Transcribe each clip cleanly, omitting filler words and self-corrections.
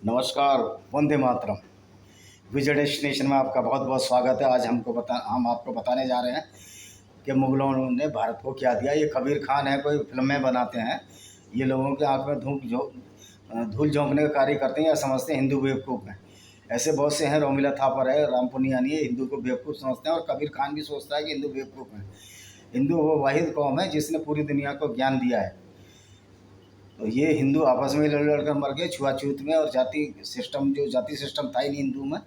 नमस्कार। वंदे मातरम। विजय डेस्टिनेशन में आपका बहुत बहुत स्वागत है। आज हम आपको बताने जा रहे हैं कि मुग़लों ने भारत को क्या दिया। ये कबीर खान है, कोई फिल्में बनाते हैं, ये लोगों के आँख में धूल झोंकने का कार्य करते हैं या समझते हैं हिंदू बेवकूफ़ हैं। ऐसे बहुत से हैं। रोमिला थापर है, राम पुनियानी है, हिंदू को बेवकूफ़ समझते हैं, और कबीर खान भी सोचता है कि हिंदू बेवकूफ़ हैं। हिंदू वो वाहिद कौम है जिसने पूरी दुनिया को ज्ञान दिया है। तो ये हिंदू आपस में लड़ कर मर गए छुआछूत में, और जाति सिस्टम था ही नहीं हिंदू में।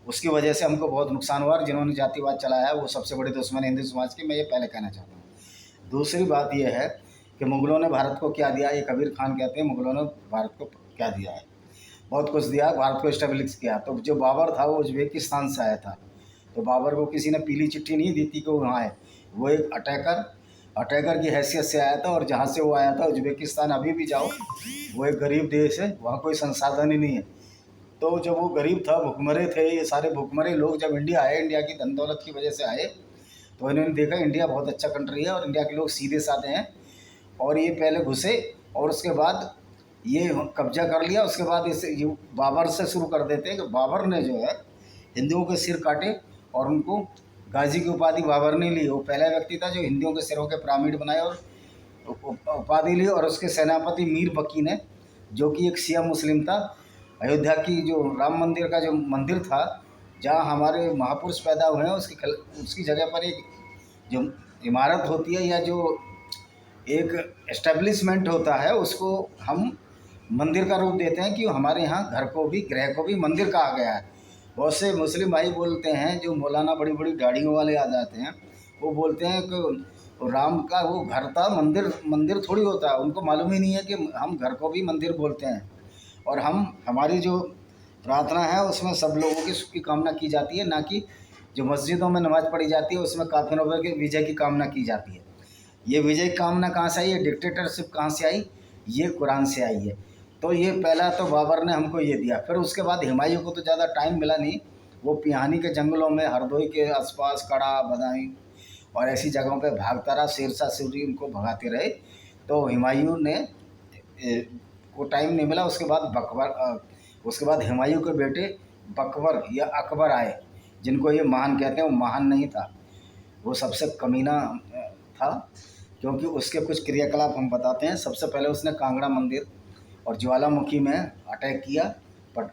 उसकी वजह से हमको बहुत नुकसान हुआ। और जिन्होंने जातिवाद चलाया है वो सबसे बड़े दुश्मन है हिंदू समाज के। मैं ये पहले कहना चाहता हूँ। दूसरी बात यह है कि मुग़लों ने भारत को क्या दिया। ये कबीर खान कहते हैं मुग़लों ने भारत को क्या दिया है। बहुत कुछ दिया, भारत को इस्टेब्लिश किया। तो जो बाबर था वो उज्बेकिस्तान से आया था। तो बाबर को किसी ने पीली चिट्ठी नहीं दी थी कि वो वहाँ है। वो एक अटैकर की हैसियत से आया था। और जहाँ से वो आया था, उज्बेकिस्तान अभी भी जाओ, वो एक गरीब देश है, वहाँ कोई संसाधन ही नहीं है। तो जब वो गरीब था, भुखमरे थे, ये सारे भुखमरे लोग जब इंडिया आए, इंडिया की धन दौलत की वजह से आए, तो इन्होंने देखा इंडिया बहुत अच्छा कंट्री है और इंडिया के लोग सीधे साधे हैं। और ये पहले घुसे और उसके बाद ये कब्जा कर लिया। उसके बाद इसे बाबर से शुरू कर देते हैं कि बाबर ने जो है हिंदुओं के सिर काटे, और उनको गाजी की उपाधि बाबर ने ली। वो पहला व्यक्ति था जो हिंदुओं के सिरों के पिरामिड बनाए और उपाधि ली। और उसके सेनापति मीर बकी ने, जो कि एक शिया मुस्लिम था, अयोध्या की जो राम मंदिर का जो मंदिर था, जहाँ हमारे महापुरुष पैदा हुए हैं, उसकी जगह पर एक जो इमारत होती है या जो एक एस्टेब्लिशमेंट होता है, उसको हम मंदिर का रूप देते हैं कि हमारे यहाँ घर को भी, गृह को भी मंदिर कहा गया है। बहुत से मुस्लिम भाई बोलते हैं, जो मौलाना बड़ी बड़ी दाढ़ियों वाले आ जाते हैं, वो बोलते हैं कि राम का वो घर था, मंदिर थोड़ी होता है। उनको मालूम ही नहीं है कि हम घर को भी मंदिर बोलते हैं। और हमारी जो प्रार्थना है उसमें सब लोगों की सुख की कामना की जाती है, ना कि जो मस्जिदों में नमाज़ पढ़ी जाती है उसमें काफिरों के विजय की कामना की जाती है। ये विजय की कामना कहाँ से आई है, डिक्टेटरशिप कहाँ से आई, ये कुरान से आई है। तो ये पहला तो बाबर ने हमको ये दिया। फिर उसके बाद हुमायूं को तो ज़्यादा टाइम मिला नहीं। वो पिहानी के जंगलों में, हरदोई के आसपास, कड़ा, बदायूं और ऐसी जगहों पे भागता रहा। शेरशाह सूरी उनको भगाते रहे। तो हुमायूं ने को टाइम नहीं मिला। उसके बाद हुमायूं के बेटे बकबर या अकबर आए, जिनको ये महान कहते हैं। वो महान नहीं था, वो सबसे कमीना था, क्योंकि उसके कुछ क्रियाकलाप हम बताते हैं। सबसे पहले उसने कांगड़ा मंदिर और ज्वालामुखी में अटैक किया,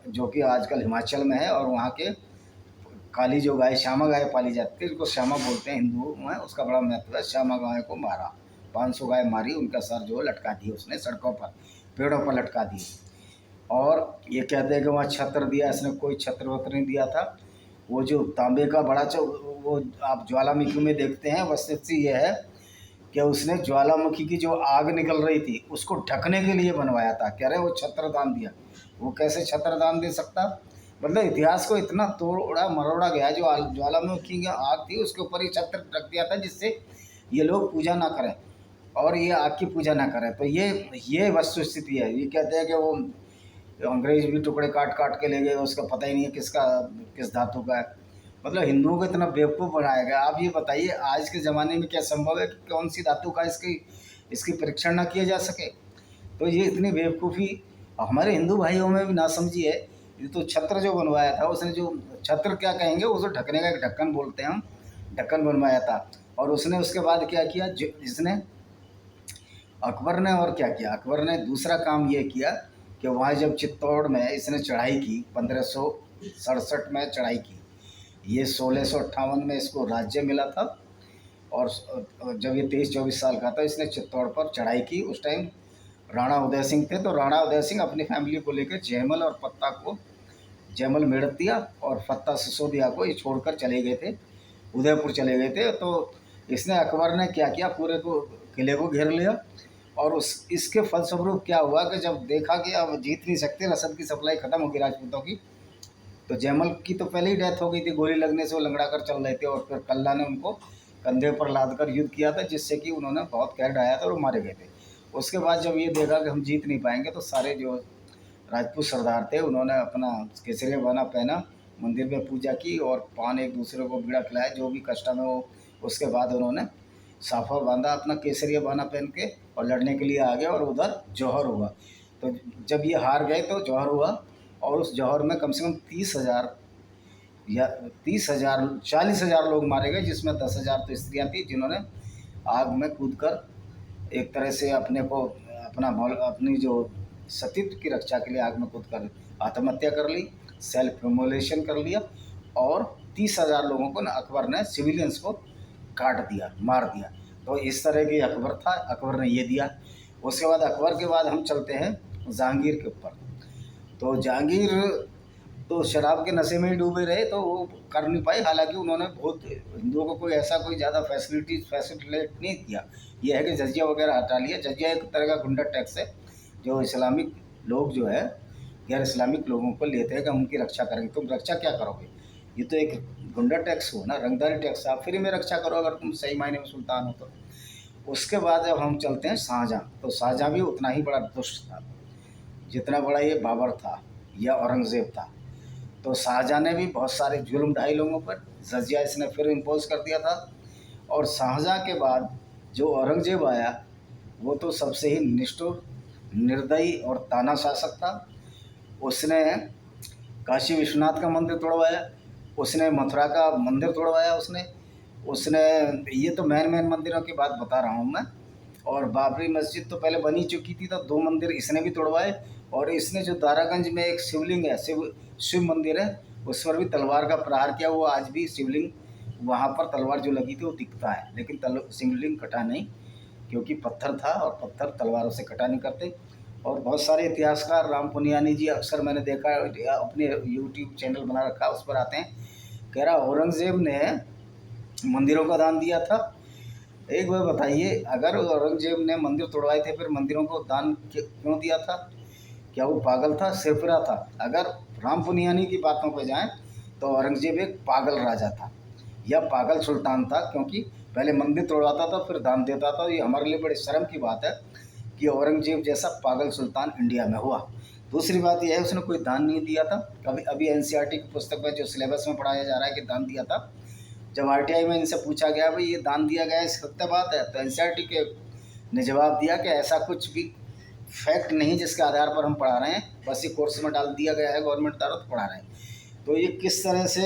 जो कि आजकल हिमाचल में है। और वहाँ के काली जो गाय, श्यामा गाय पाली जाती है, जिसको श्यामा बोलते हैं हिंदुओं में, उसका बड़ा महत्व है। श्यामा गाय को मारा, 500 गाय मारी, उनका सर जो लटका दिए उसने, सड़कों पर, पेड़ों पर लटका दिए। और ये कहते हैं कि वहाँ छत्र दिया, इसने कोई छत्र वत्र नहीं दिया था। वो जो तांबे का बड़ा वो आप ज्वालामुखी में देखते हैं, वस्तुस्थिति ये है कि उसने ज्वालामुखी की जो आग निकल रही थी उसको ढकने के लिए बनवाया था। कह रहे वो छत्रदान दिया। वो कैसे छत्रदान दे सकता? मतलब इतिहास को इतना तोड़ा मरोड़ा गया। जो ज्वालामुखी की आग थी उसके ऊपर ही छत्र रख दिया था, जिससे ये लोग पूजा ना करें और ये आग की पूजा ना करें। तो ये वस्तुस्थिति है। ये कहते हैं कि वो अंग्रेज भी टुकड़े काट काट के ले गए, उसका पता ही नहीं है किस धातु का है। मतलब हिंदुओं को इतना बेवकूफ़ बनाया गया। आप ये बताइए आज के ज़माने में क्या संभव है कि कौन सी धातु का इसकी परीक्षण ना किया जा सके? तो ये इतनी बेवकूफ़ी हमारे हिंदू भाइयों में भी ना समझी है। ये तो छत्र जो बनवाया था उसने, जो छत्र क्या कहेंगे, उसे ढकने का एक ढक्कन बोलते हैं हम, ढक्कन बनवाया था। और उसने उसके बाद क्या किया, इसने अकबर ने और क्या किया, अकबर ने दूसरा काम ये किया कि वहाँ जब चित्तौड़ में इसने चढ़ाई की, 1567 में चढ़ाई की। ये 1658 में इसको राज्य मिला था। और जब ये 23-24 साल का था, इसने चित्तौड़ पर चढ़ाई की। उस टाइम राणा उदय सिंह थे। तो राणा उदय सिंह अपनी फैमिली को लेकर जयमल मेड़त दिया और फत्ता सिसोदिया को ये छोड़कर चले गए थे, उदयपुर चले गए थे। तो इसने, अकबर ने क्या किया, पूरे को किले को घेर लिया। और इसके फलस्वरूप क्या हुआ कि जब देखा कि अब जीत नहीं सकते, रसद की सप्लाई ख़त्म होगी राजपूतों की, तो जयमल की तो पहले ही डेथ हो गई थी, गोली लगने से वो लंगड़ा कर चल रहे थे। और फिर कल्ला ने उनको कंधे पर लाद कर युद्ध किया था, जिससे कि उन्होंने बहुत कहर ढाया था और वो मारे गए थे। उसके बाद जब ये देखा कि हम जीत नहीं पाएंगे, तो सारे जो राजपूत सरदार थे उन्होंने अपना केसरिया बहाना पहना, मंदिर में पूजा की और पान एक दूसरे को बीड़ा खिलाया, जो भी कष्ट में वो। उसके बाद उन्होंने साफा बांधा अपना केसरिया बहाना पहन के और लड़ने के लिए आ गए। और उधर जौहर हुआ। तो जब ये हार गए तो जौहर हुआ। और उस जौहर में कम से कम 30,000 या 30,000 40,000 लोग मारे गए, जिसमें 10,000 तो स्त्रियाँ थी जिन्होंने आग में कूदकर एक तरह से अपनी जो सतीत्व की रक्षा के लिए आग में कूदकर आत्महत्या कर ली, सेल्फ इमोलेशन कर लिया। और 30,000 लोगों को अकबर ने सिविलियंस को काट दिया, मार दिया। तो इस तरह की अकबर था, अकबर ने ये दिया। उसके बाद अकबर के बाद हम चलते हैं जहांगीर के ऊपर। तो जहांगीर तो शराब के नशे में ही डूबे रहे, तो वो कर नहीं पाए। हालांकि उन्होंने बहुत हिंदुओं को कोई ऐसा कोई ज़्यादा फैसिलिटेट नहीं किया। ये है कि जजिया वगैरह हटा लिया। जजिया एक तरह का गुंडा टैक्स है जो इस्लामिक लोग जो है गैर इस्लामिक लोगों को लेते हैं कि हम उनकी रक्षा करेंगे। तुम रक्षा क्या करोगे? ये तो एक गुंडा टैक्स हो ना, रंगदारी टैक्स। आप फ्री में रक्षा करो अगर तुम सही मायने में सुल्तान हो तो। उसके बाद जब हम चलते हैं शाहजहाँ, तो शाहजहाँ भी उतना ही बड़ा दुष्ट था जितना बड़ा ये बाबर था या औरंगज़ेब था। तो शाहजहाँ ने भी बहुत सारे जुल्म ढाए लोगों पर, जजिया इसने फिर इम्पोज कर दिया था। और शाहजहाँ के बाद जो औरंगज़ेब आया वो तो सबसे ही निष्ठुर, निर्दयी और ताना शासक था। उसने काशी विश्वनाथ का मंदिर तोड़वाया, उसने मथुरा का मंदिर तोड़वाया, उसने ये तो मेन मंदिरों की बात बता रहा हूँ मैं। और बाबरी मस्जिद तो पहले बनी चुकी थी, तो 2 मंदिर इसने भी तोड़वाए। और इसने जो दारागंज में एक शिवलिंग है, शिव मंदिर है, उस पर भी तलवार का प्रहार किया। वो आज भी शिवलिंग, वहाँ पर तलवार जो लगी थी वो दिखता है, लेकिन शिवलिंग कटा नहीं, क्योंकि पत्थर था और पत्थर तलवारों से कटा नहीं करते। और बहुत सारे इतिहासकार, राम पुनियानी जी, अक्सर मैंने देखा अपने यूट्यूब चैनल बना रखा, उस पर आते हैं, कह रहा औरंगज़ेब ने मंदिरों का दान दिया था। एक बार बताइए, अगर औरंगज़ेब ने मंदिर तोड़वाए थे फिर मंदिरों को दान क्यों दिया था? क्या वो पागल था, सिरफिरा था? अगर राम पुनियानी की बातों पर जाएं तो औरंगज़ेब एक पागल राजा था या पागल सुल्तान था, क्योंकि पहले मंदिर तोड़वाता था फिर दान देता था। ये हमारे लिए बड़ी शर्म की बात है कि औरंगज़ेब जैसा पागल सुल्तान इंडिया में हुआ। दूसरी बात यह है उसने कोई दान नहीं दिया था। अभी एनसीईआरटी की पुस्तक में जो सिलेबस में पढ़ाया जा रहा है कि दान दिया था, जब आरटीआई में इनसे पूछा गया भाई ये दान दिया गया है सत्य बात है, तो एनसीईआरटी के ने जवाब दिया कि ऐसा कुछ भी फैक्ट नहीं जिसके आधार पर हम पढ़ा रहे हैं, बस ये कोर्स में डाल दिया गया है गवर्नमेंट द्वारा, तो पढ़ा रहे हैं। तो ये किस तरह से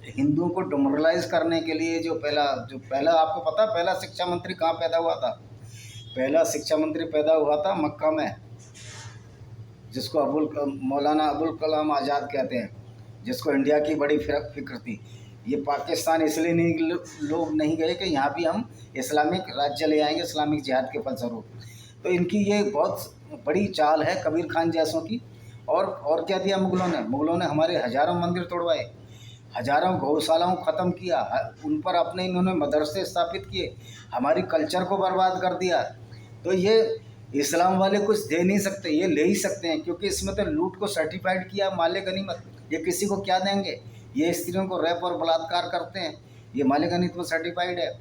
हिंदुओं को डिमोरलाइज करने के लिए जो पहला आपको पता पहला शिक्षा मंत्री कहाँ पैदा हुआ था? पहला शिक्षा मंत्री पैदा हुआ था मक्का में, जिसको मौलाना अबुल कलाम आज़ाद कहते हैं, जिसको इंडिया की बड़ी फिक्र थी। ये पाकिस्तान इसलिए लोग नहीं गए कि यहाँ भी हम इस्लामिक राज्य ले आएंगे इस्लामिक जिहाद के फलस्वरूप। तो इनकी ये बहुत बड़ी चाल है कबीर खान जैसों की। और क्या दिया मुग़लों ने हमारे हज़ारों मंदिर तोड़वाए, हज़ारों गौशालाओं को ख़त्म किया, उन पर अपने इन्होंने मदरसे स्थापित किए, हमारी कल्चर को बर्बाद कर दिया। तो ये इस्लाम वाले कुछ दे नहीं सकते, ये ले ही सकते हैं, क्योंकि इसमें तो लूट को सर्टिफाइड किया, माले गनीमत। ये किसी को क्या देंगे? ये स्त्रियों को रैप और बलात्कार करते हैं, ये माले गनीमत में सर्टिफाइड है।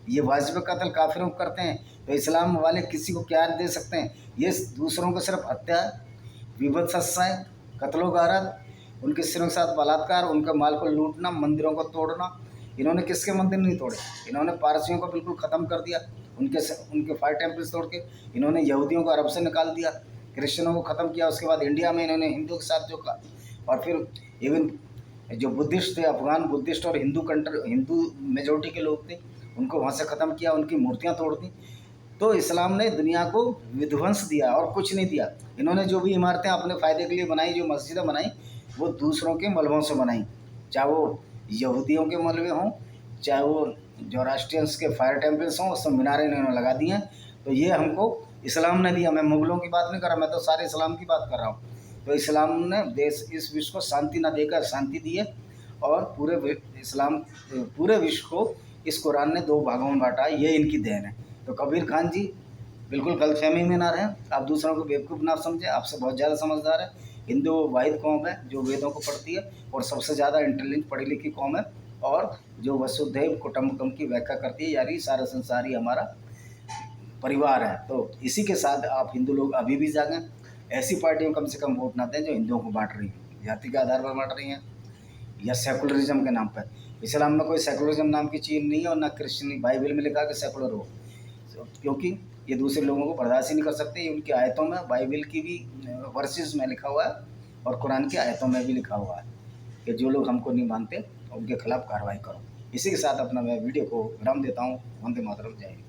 ये वाजिब कत्ल काफिरों को करते हैं, तो इस्लाम वाले किसी को क्या दे सकते हैं? ये दूसरों को सिर्फ हत्या, विभत्सताएं, कत्लो गारत, उनके सिरों के साथ बलात्कार, उनके माल को लूटना, मंदिरों को तोड़ना। इन्होंने किसके मंदिर नहीं तोड़े? इन्होंने पारसियों को बिल्कुल ख़त्म कर दिया, उनके 5 टेम्पल्स तोड़ के। इन्होंने यहूदियों को अरब से निकाल दिया, क्रिश्चियनों को ख़त्म किया। उसके बाद इंडिया में इन्होंने हिंदुओं के साथ जो का, और फिर इवन जो बुद्धिस्ट थे, अफगान बुद्धिस्ट और हिंदू मेजोरिटी के लोग थे, उनको वहाँ से ख़त्म किया, उनकी मूर्तियाँ तोड़ दी। तो इस्लाम ने दुनिया को विध्वंस दिया और कुछ नहीं दिया। इन्होंने जो भी इमारतें अपने फ़ायदे के लिए बनाई, जो मस्जिदें बनाई, वो दूसरों के मलबों से बनाई, चाहे वो यहूदियों के मलबे हों, चाहे वो जोरास्ट्रियंस के फायर टेम्पल्स हों, उसमें मीनारें इन्होंने लगा दी हैं। तो ये हमको इस्लाम ने दिया। मैं मुग़लों की बात नहीं कर रहा, मैं तो सारे इस्लाम की बात कर रहा हूँ। तो इस्लाम ने इस विश्व को शांति न देकर शांति दी है, और पूरे विश्व को इस कुरान ने 2 भागों में बांटा है। ये इनकी देन है। तो कबीर खान जी बिल्कुल गलतफहमी में ना रहें, आप दूसरों को बेवकूफ़ ना समझें, आपसे बहुत ज़्यादा समझदार है। हिंदू वाहिद कौम है जो वेदों को पढ़ती है और सबसे ज़्यादा इंटेलिजेंट पढ़ी लिखी कौम है, और जो वसुधैव कुटुंबकम की व्याख्या करती है, यानी सारा संसार ही हमारा परिवार है। तो इसी के साथ आप हिंदू लोग अभी भी जागें, ऐसी पार्टियों कम से कम वोट ना दें जो हिंदुओं को बांट रही हैं, जाति के आधार पर बांट रही हैं या सेकुलरिज्म के नाम पर। इस्लाम में कोई सेकुलरिज्म नाम की चीज़ नहीं है, और ना क्रिश्चियन बाइबल में लिखा कि सेकुलर हो, क्योंकि ये दूसरे लोगों को बर्दाश्त ही नहीं कर सकते। उनकी आयतों में, बाइबल की भी वर्सेस में लिखा हुआ है और कुरान की आयतों में भी लिखा हुआ है कि जो लोग हमको नहीं मानते उनके खिलाफ कार्रवाई करो। इसी के साथ अपना मैं वीडियो को विराम देता हूँ। वंदे मातरम, जय हिंद।